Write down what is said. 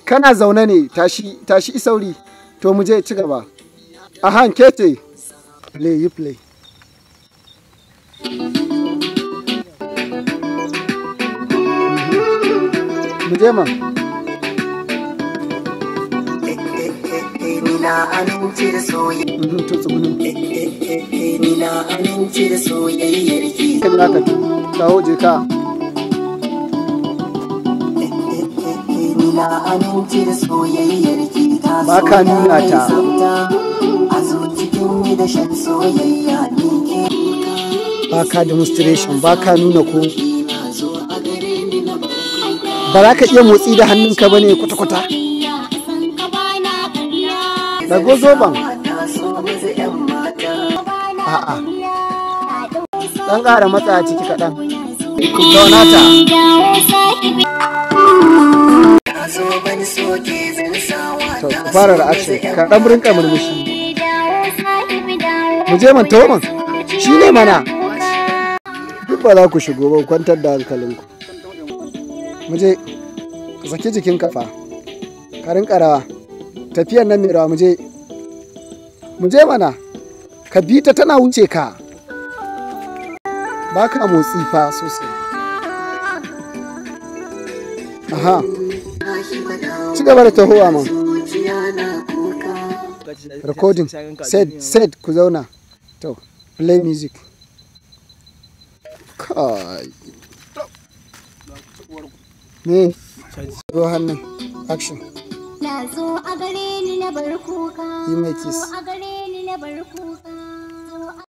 kana zaune ne, tashi isauri. To mu je ci gaba. Aha, kete. Play, you play. Mu je ma. Ni na amince da soyayya. To tsugunu. Ni na amince da soyayyar ki. Kai naka dawo je ka. Ni na amince da soyayyar ki. Ba ka nuna ta. A zo cikin ni da shan soyayya ni ke. Ba ka demonstration, ba ka nuna ko. Ba za ka iya motsi da hannunka ba ne kwata-kwata. Dago zoban. A'a. Dan ƙara matsa ciki kaɗan. Zauna ta. To, ku fara reaction. Ka ɗan rinka murmushi. Mu je man tawo man. Shi ne mana. Duk ba za ku shigo ba, kwantar da hankalinku. Mu je. Ka saki jikin kafa. Ka rinka rawa. Tafiyar nan mai rawa mu je mana, ka bi ta tana wuce ka, ba ka motsi fa sosai. Aha, ci gaba da tahowa man. Recording, set ku zauna. To, play music. Kai. Ne, go hannun, action. Na zo a gare ni na bar kuka. Yi mai kiss. A gare ni na bar kuka.